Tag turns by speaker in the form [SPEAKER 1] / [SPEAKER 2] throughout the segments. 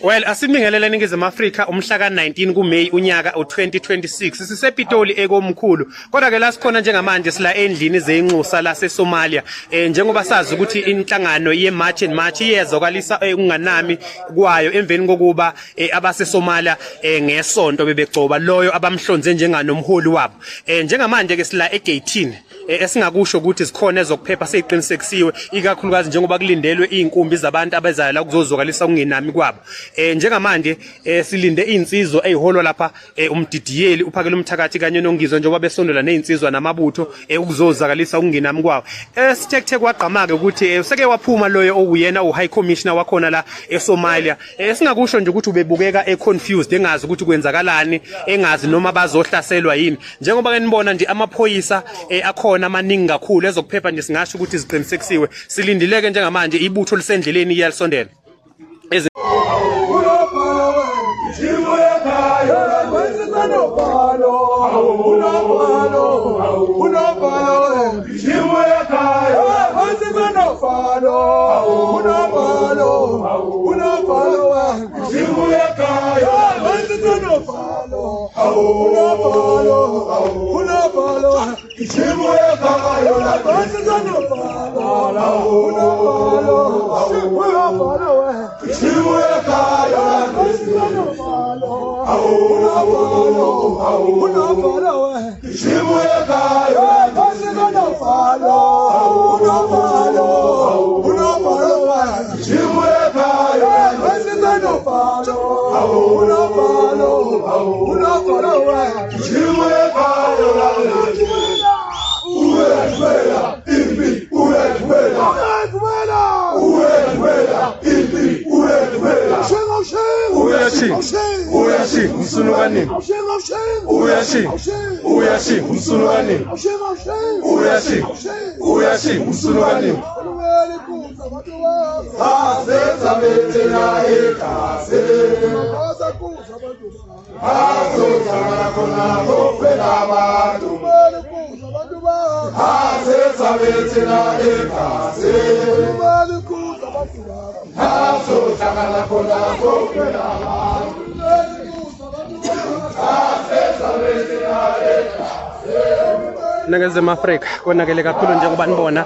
[SPEAKER 1] Well, asimngelele Ningizimu Afrika umhla ka-19 kuMeyi unyaka u2026 sisepitoli ekomkhulu kodwa ke la sikhona njengamanje sila endlini zenxusa laseSomalia njengoba sazi ukuthi inhlangano yeMarch and March iyezokalisa ukunganami kwayo emveni kokuba abaseSomalia ngesonto bebegcoba loyo abamhlonze njenganomholi wabo njengamanje ke sila e-18 esingakusho ukuthi sikhona ezokuphepha seyiqinisekisiwe ikakhulukazi njengoba kulindelwe izinkumbi zabantu abezayo la kuzozokalisa ukungenami kwabo njengamanje silinde insizwa eziholwa lapha umdidiyeli uphakela umthakathi kanye nongizwe njengoba besondola nezinsizwa namabutho ukuzozakalisa ukungenami kwawo sithethe kwaqhamaka ukuthi useke waphuma loyo okuyena uHigh Commissioner wakhona la eSomalia singakusho nje ukuthi ubebukeka confused engazi ukuthi kwenzakalani engazi noma bazohlaselwa yini njengoba ke nibona nje amaphoyisa akhona amaningi kakhulu ezokuphepha nje singasho ukuthi ziqinisekisiwe silindileke njengamanje ibutho lisendleleni iyalisondela Ningizimu Afrika konakele kakhulu njengoba nibona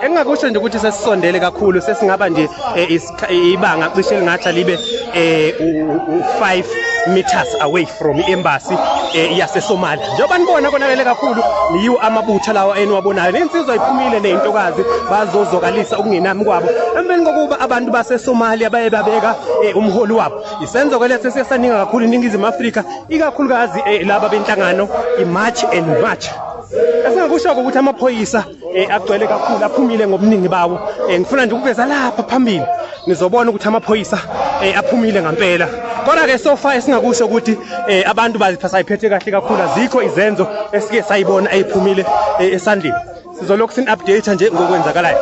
[SPEAKER 1] engakusho nje ukuthi sesisondele kakhulu sesingaba nje ibanga cishe lingathi libe u5 meters away from i-embassy yaseSomalia njengoba nibona konakele kakhulu niyiwo amabutho lawa eniwabonayo nensizwa iphumile nezintokazi bazozokalisa ukungenami kwabo emveni kokuba abantu baseSomalia baye babeka umholi wabo isenzo kwelethe siyasaninga kakhulu Ningizimu Afrika ikakhulukazi laba benhlangano iMarch and March esingakusho ukuthi amaphoyisa agcwele kakhulu aphumile ngobuningi bawo ngifuna nje ukuveza lapha phambili nizobona ukuthi amaphoyisa aphumile ngempela kodwa ke so far esingakusho ukuthi abantu baziphathe kahle kakhulu azikho izenzo esike sayibona eziphumile esandleni sizolokhu sin update nje ngokwenzakalayo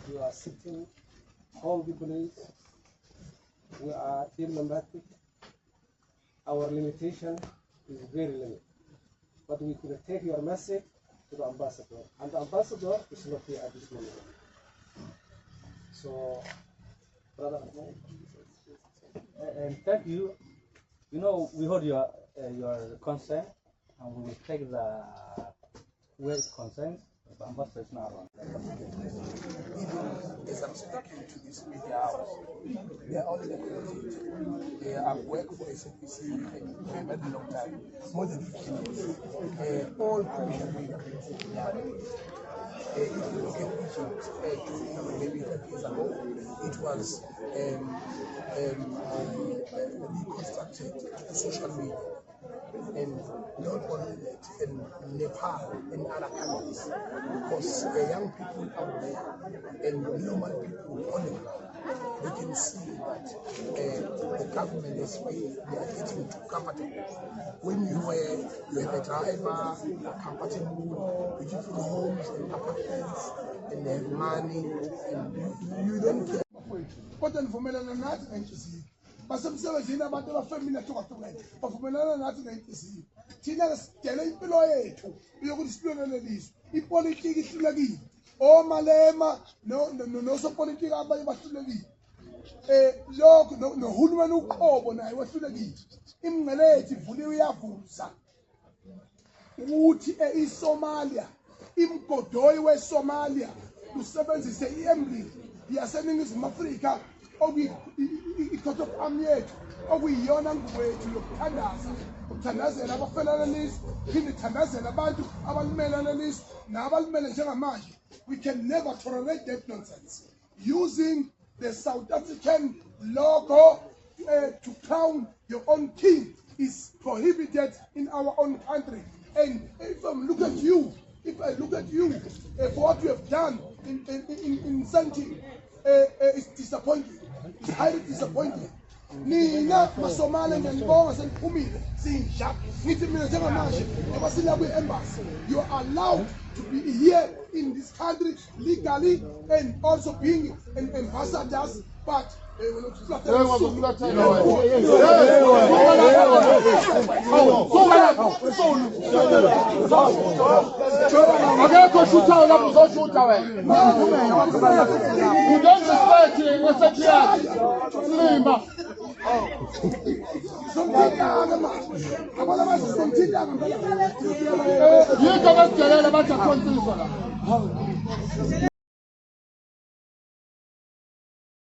[SPEAKER 2] You are sitting all the police. We are democratic. Our limitation is very limited. But we could take your message to the ambassador. And the ambassador is not here at this moment. So, brother,
[SPEAKER 3] and thank you. You know, we heard your concern, and we will take the way it concerns.
[SPEAKER 4] As I'm speaking to this media house, they are all in the community. They have worked for SAPC for a very long time, more than 15 years. All commissioners if you look at Egypt, maybe 30 years ago, it was reconstructed social media. And not only that, in Nepal and other countries, because young people out there and normal people on the ground, they can see that the government is really, they are getting too comfortable. When you have a driver, comfortable, beautiful homes and apartments, and they have money, and you don't care.
[SPEAKER 5] Kodwa nivumelana nathi ngenhliziyo basemsebenzini abantu abafamily ahlukahlukene bavumelana nathi ngenhliziyo thina sidele impilo yethu yokuthi silonelelizwe ipolitiki ihlulekile omalema nosopolitiki abanye bahlulekile lokho nohulumeni uqobo naye wahlulekile imngcelethi ivuliwe iyavuza ukuthi iSomalia imgodoyi weSomalia usebenzise iemblem yaseningizimu Afrika i-coat of arm yethu okuyiyona ngubo yethu yokuthandaza ukuthandazela abafelana lizwe phinde ithandazela abantu abalumelana lizwe nabalimele njengamanje. We can never tolerate that nonsense using the South African logo to crown your own king is prohibited in our own country. And if I look at you for what you have done in Santi, it's disappointing. It's highly disappointing. Nina masomali ngenibonga seniphumile sinja ngithi mina njengamanje ngoba sila kwi-embassy you are allowed to be here in this country legally and also being an ambassadors, but